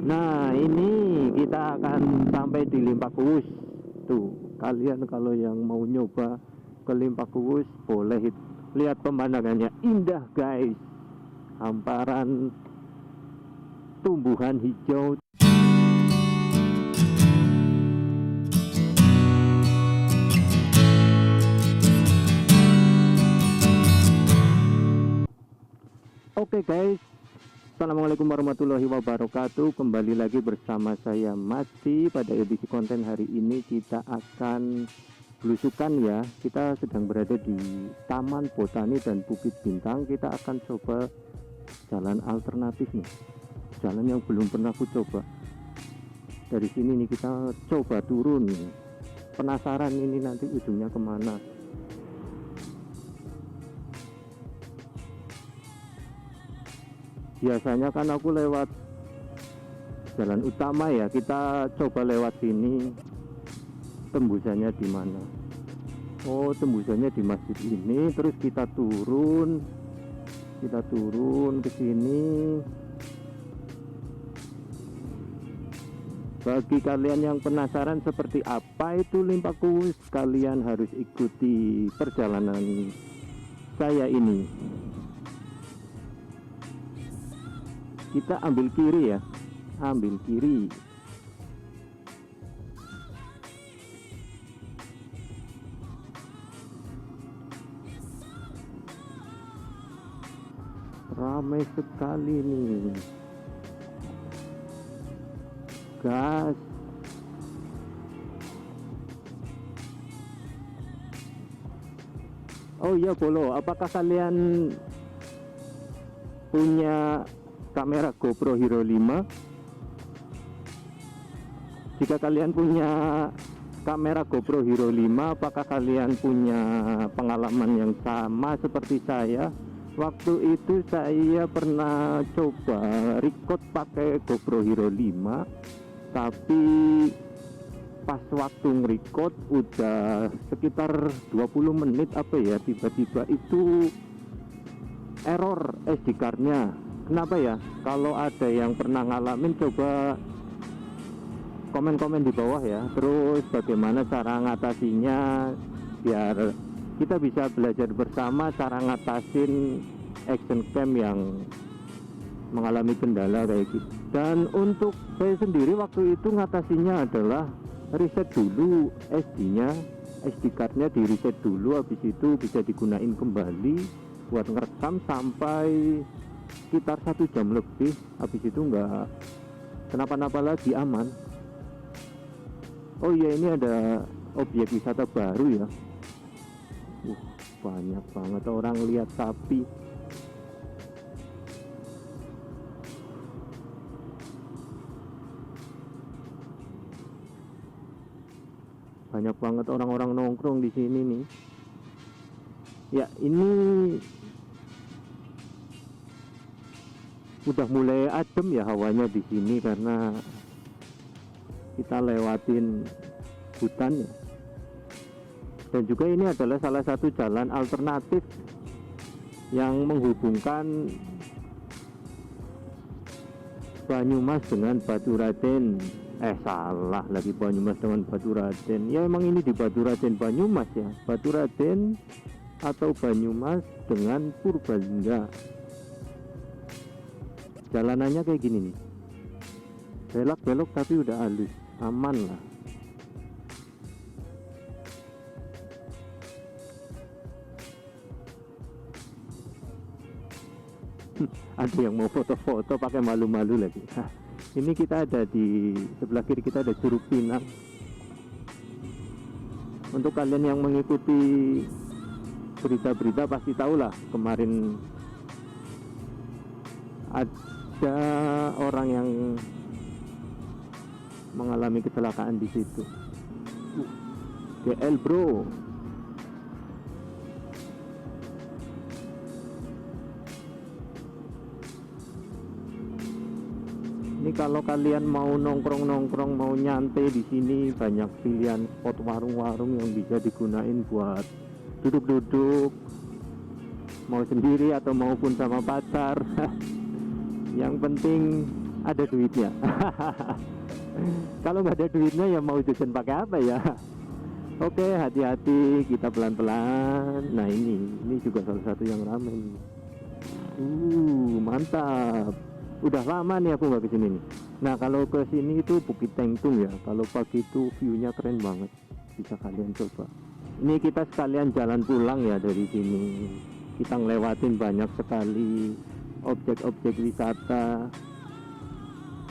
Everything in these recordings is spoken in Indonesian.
Nah, ini kita akan sampai di Limpakuwus. Tuh, kalian kalau yang mau nyoba ke Limpakuwus boleh lihat pemandangannya indah, guys. Hamparan tumbuhan hijau. Oke, guys. Assalamualaikum warahmatullahi wabarakatuh. Kembali lagi bersama saya Masih. Pada edisi konten hari ini kita akan belusukan ya. Kita sedang berada di Taman Botani dan Bukit Bintang. Kita akan coba jalan alternatif nih, jalan yang belum pernah aku coba. Dari sini nih kita coba turun. Penasaran ini nanti ujungnya kemana. Biasanya kan aku lewat jalan utama ya, kita coba lewat sini. Tembusannya di mana? Oh, tembusannya di masjid ini. Terus kita turun ke sini. Bagi kalian yang penasaran seperti apa itu Limpakuwus, kalian harus ikuti perjalanan saya ini. Kita ambil kiri ya, ambil kiri. Ramai sekali nih, gas. Oh iya Bolo, apakah kalian punya kamera GoPro Hero 5? Jika kalian punya kamera GoPro Hero 5, apakah kalian punya pengalaman yang sama seperti saya? Waktu itu saya pernah coba record pakai GoPro Hero 5, tapi pas waktu nge-record udah sekitar 20 menit apa ya, tiba-tiba itu error SD card-nya. Kenapa ya? Kalau ada yang pernah ngalamin, coba komen-komen di bawah ya. Terus bagaimana cara ngatasinya, biar kita bisa belajar bersama cara ngatasin action cam yang mengalami kendala kayak gitu. Dan untuk saya sendiri waktu itu ngatasinya adalah reset dulu SD card-nya di reset dulu, habis itu bisa digunain kembali buat ngerekam sampai sekitar 1 jam lebih. Habis itu nggak kenapa-napa lagi, aman. Oh iya, ini ada objek wisata baru ya. Banyak banget orang lihat sapi. Banyak banget orang-orang nongkrong di sini nih. Ya, ini udah mulai adem ya hawanya di sini karena kita lewatin hutan ya. Dan juga ini adalah salah satu jalan alternatif yang menghubungkan Banyumas dengan Baturaden. Salah lagi, Banyumas dengan Baturaden. Ya emang ini di Baturaden Banyumas ya. Baturaden atau Banyumas dengan Purbalingga. Jalanannya kayak gini nih, belok-belok tapi udah halus, aman lah. Ada yang mau foto-foto pakai malu-malu lagi. Ini kita ada di sebelah kiri, kita ada Curug Pinang. Untuk kalian yang mengikuti berita-berita pasti tahu lah, kemarin ada orang yang mengalami kecelakaan di situ. GL bro. Ini kalau kalian mau nongkrong-nongkrong, mau nyantai di sini, banyak pilihan spot warung-warung yang bisa digunain buat duduk-duduk, mau sendiri atau maupun sama pacar. Yang penting ada duitnya. Kalau nggak ada duitnya ya mau jajan pakai apa ya? Oke, hati-hati, kita pelan-pelan. Nah ini juga salah satu yang ramai nih. Mantap. Udah lama nih aku nggak kesini nih. Nah kalau ke sini itu Bukit Tengtung ya. Kalau pagi itu view-nya keren banget. Bisa kalian coba. Ini kita sekalian jalan pulang ya dari sini. Kita ngelewatin banyak sekali objek-objek wisata.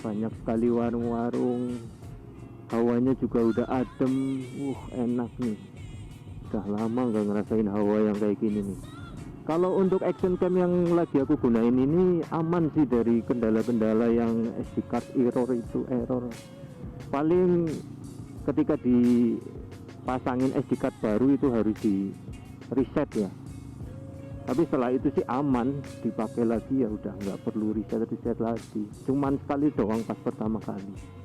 Banyak sekali warung-warung. Hawanya juga udah adem. Enak nih. Udah lama nggak ngerasain hawa yang kayak gini nih. Kalau untuk action cam yang lagi aku gunain ini aman sih dari kendala-kendala yang SD card error. Paling ketika dipasangin SD card baru itu harus di reset ya. Tapi setelah itu sih aman, dipakai lagi ya udah nggak perlu reset lagi. Cuman sekali doang pas pertama kali.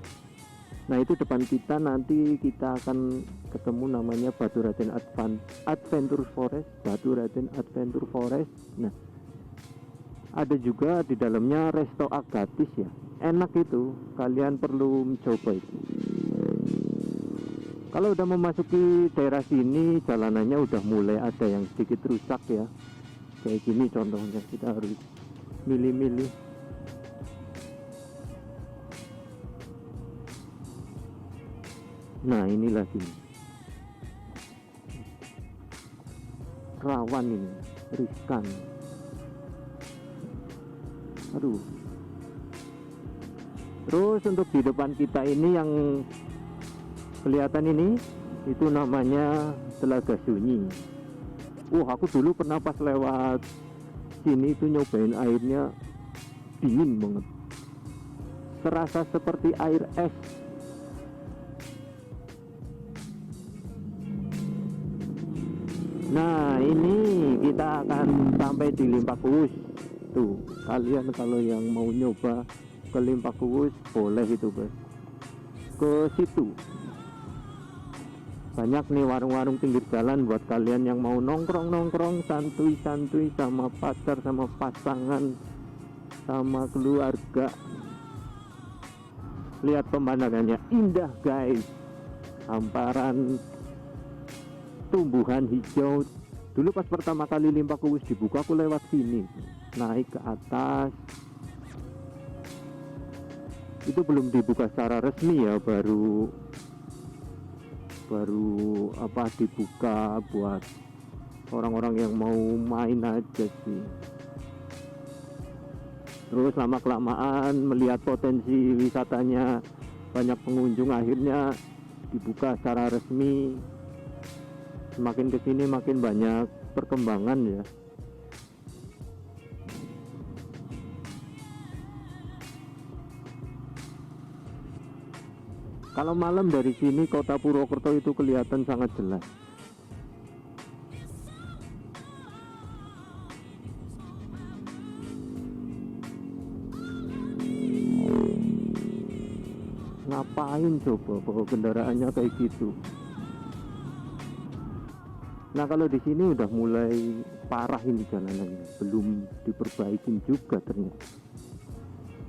Nah itu depan kita nanti kita akan ketemu namanya Batu Raden Adventure Forest, Batu Raden Adventure Forest. Nah ada juga di dalamnya Resto Agatis ya, enak itu, kalian perlu mencoba itu. Kalau udah memasuki daerah sini jalanannya udah mulai ada yang sedikit rusak ya, kayak gini contohnya, kita harus milih-milih. Nah inilah sini rawan, ini riskan, aduh. Terus untuk di depan kita ini yang kelihatan ini itu namanya Telaga Sunyi. Aku dulu pernah pas lewat sini itu nyobain airnya, dingin banget, serasa seperti air es. Nah ini kita akan sampai di Limpakuwus. Tuh kalian kalau yang mau nyoba ke Limpakuwus boleh itu bos, ke situ. Banyak nih warung-warung pinggir jalan buat kalian yang mau nongkrong-nongkrong santuy-santuy sama pacar, sama pasangan, sama keluarga. Lihat pemandangannya indah guys, hamparan tumbuhan hijau. Dulu pas pertama kali Limpakuwus dibuka aku lewat sini, naik ke atas. Itu belum dibuka secara resmi ya, baru dibuka buat orang-orang yang mau main aja sih. Terus lama kelamaan melihat potensi wisatanya banyak pengunjung, akhirnya dibuka secara resmi. Semakin kesini makin banyak perkembangan ya. Kalau malam dari sini kota Purwokerto itu kelihatan sangat jelas. Ngapain coba bawa kendaraannya kayak gitu? Nah kalau di sini udah mulai parah ini jalanannya, belum diperbaikin juga ternyata.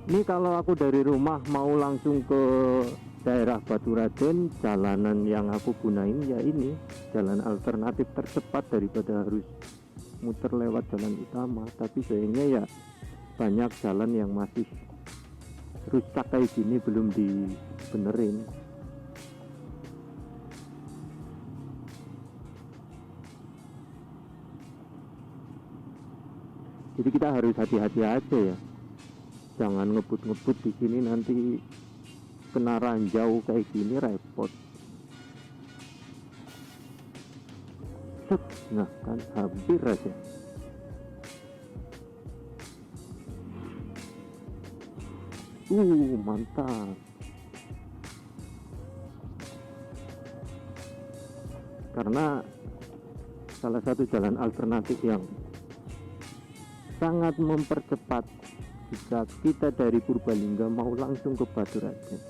Ini kalau aku dari rumah mau langsung ke daerah Batu Raden, jalanan yang aku gunain ya ini, jalan alternatif tercepat daripada harus muter lewat jalan utama. Tapi sayangnya ya banyak jalan yang masih rusak kayak gini, belum dibenerin. Jadi kita harus hati-hati aja ya, jangan ngebut-ngebut di sini, nanti kena ranjau kayak gini repot. Nah kan hampir aja. Mantap. Karena salah satu jalan alternatif yang sangat mempercepat jika kita dari Purbalingga mau langsung ke Batu Raden.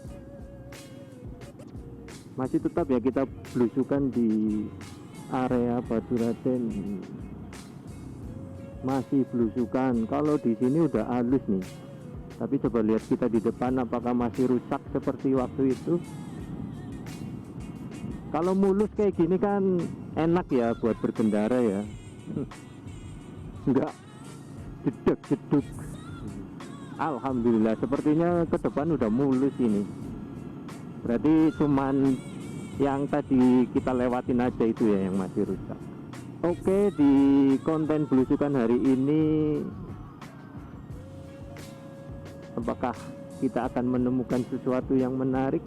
Masih tetap ya kita belusukan di area Batu Raden, masih belusukan. Kalau di sini udah halus nih, Tapi coba lihat kita di depan, apakah masih rusak seperti waktu itu. Kalau mulus kayak gini kan enak ya buat berkendara ya. Enggak jeduk-jeduk. Alhamdulillah, sepertinya ke depan udah mulus ini. Berarti cuman yang tadi kita lewatin aja itu ya yang masih rusak. Oke, di konten belusukan hari ini, apakah kita akan menemukan sesuatu yang menarik?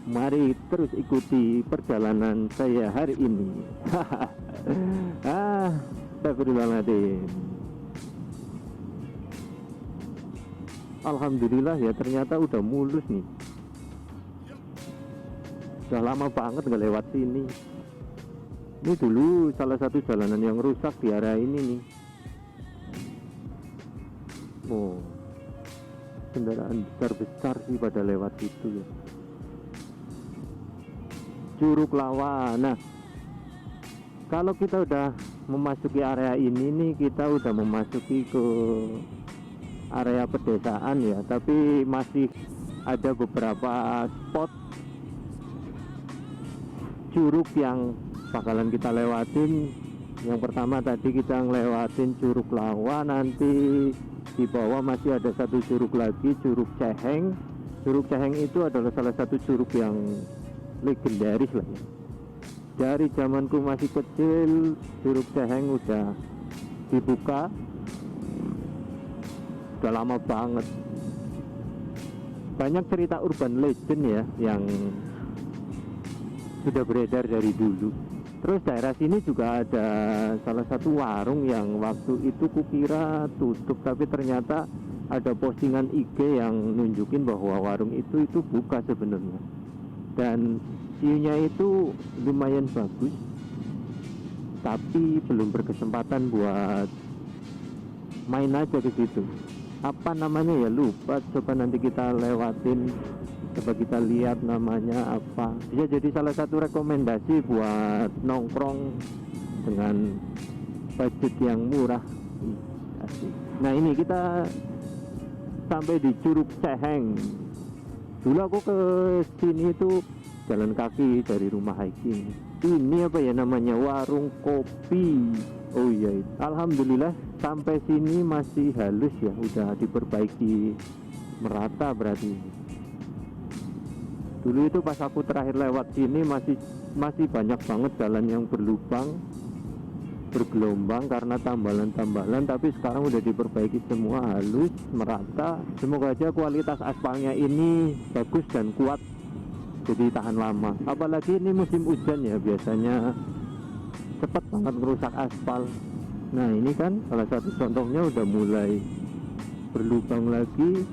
Mari terus ikuti perjalanan saya hari ini. Astagfirullahaladzim. Alhamdulillah ya, ternyata udah mulus nih. Udah lama banget nggak lewat sini. Ini dulu salah satu jalanan yang rusak di area ini nih. Oh, kendaraan besar-besar sih pada lewat itu ya. Curug Lawa. Nah, kalau kita udah memasuki area ini nih, kita udah memasuki ke area pedesaan ya, tapi masih ada beberapa spot curug yang bakalan kita lewatin. Yang pertama tadi kita ngelewatin Curug Lawa, nanti di bawah masih ada satu curug lagi, Curug Ceheng. Curug Ceheng itu adalah salah satu curug yang legendaris lah ya. Dari zamanku masih kecil, Curug Ceheng udah dibuka, udah lama banget. Banyak cerita urban legend ya yang sudah beredar dari dulu. Terus daerah sini juga ada salah satu warung yang waktu itu kukira tutup, tapi ternyata ada postingan IG yang nunjukin bahwa warung itu buka sebenarnya. Dan view-nya itu lumayan bagus, tapi belum berkesempatan buat main aja ke situ. Apa namanya ya, lupa. Coba nanti kita lewatin, coba kita lihat namanya apa. Bisa jadi salah satu rekomendasi buat nongkrong dengan budget yang murah. Asik. Nah, ini kita sampai di Curug Ceheng. Dulu aku ke sini itu jalan kaki dari rumah hiking. Ini apa ya namanya, warung kopi. Oh iya, alhamdulillah sampai sini masih halus ya, udah diperbaiki merata berarti. Dulu itu pas aku terakhir lewat sini masih banyak banget jalan yang berlubang, bergelombang karena tambalan-tambalan, tapi sekarang udah diperbaiki semua, halus, merata. Semoga aja kualitas aspalnya ini bagus dan kuat, jadi tahan lama. Apalagi ini musim hujan ya, biasanya cepat banget merusak aspal. Nah, ini kan salah satu contohnya udah mulai berlubang lagi.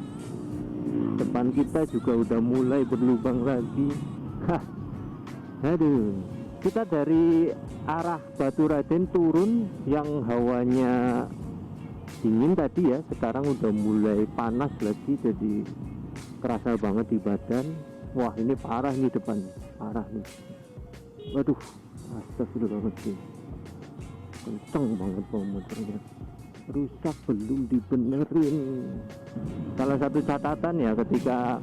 Depan kita juga udah mulai berlubang lagi. Hah, aduh. Kita dari arah Baturaden turun yang hawanya dingin tadi ya, sekarang udah mulai panas lagi, jadi kerasa banget di badan. Wah, ini parah nih depan, parah nih. Waduh, astagfirullahaladzim, kenceng banget motornya. Rusak belum dibenerin. Salah satu catatan ya, ketika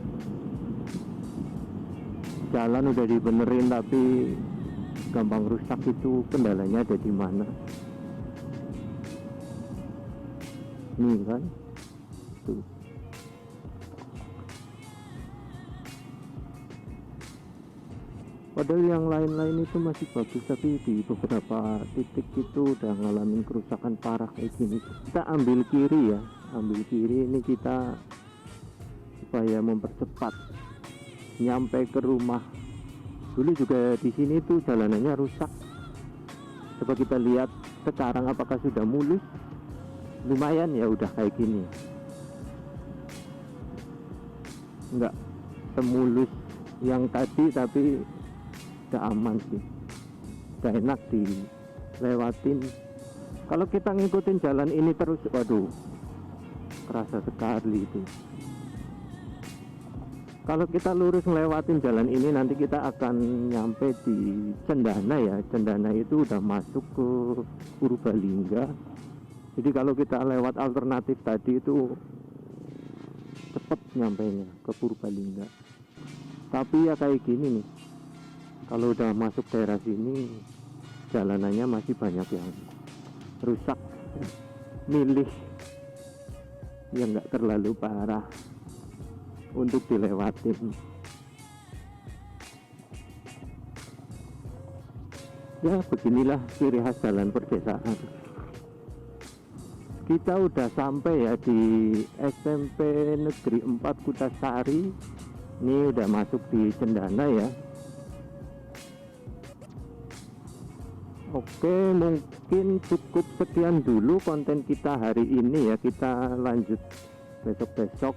jalan udah dibenerin tapi gampang rusak, itu kendalanya ada di mana? Nih kan, tuh. Padahal yang lain-lain itu masih bagus, tapi di beberapa titik itu udah ngalamin kerusakan parah kayak gini. Kita ambil kiri ya, ambil kiri ini kita supaya mempercepat nyampe ke rumah. Dulu juga di sini tuh jalanannya rusak. Coba kita lihat sekarang apakah sudah mulus. Lumayan ya, udah kayak gini. Enggak semulus yang tadi, tapi udah aman sih, udah enak dilewatin. Kalau kita ngikutin jalan ini terus, waduh, kerasa sekali itu. Kalau kita lurus ngelewatin jalan ini, nanti kita akan nyampe di Cendana ya. Cendana itu udah masuk ke Purbalingga. Jadi kalau kita lewat alternatif tadi itu cepet nyampainya ke Purbalingga. Tapi ya kayak gini nih, kalau udah masuk daerah sini jalanannya masih banyak yang rusak, milih yang nggak terlalu parah untuk dilewatin. Ya beginilah ciri khas jalan perdesaan. Kita udah sampai ya di SMP Negeri 4 Kutasari. Ini udah masuk di Cendana ya. Oke, mungkin cukup sekian dulu konten kita hari ini ya. Kita lanjut besok-besok.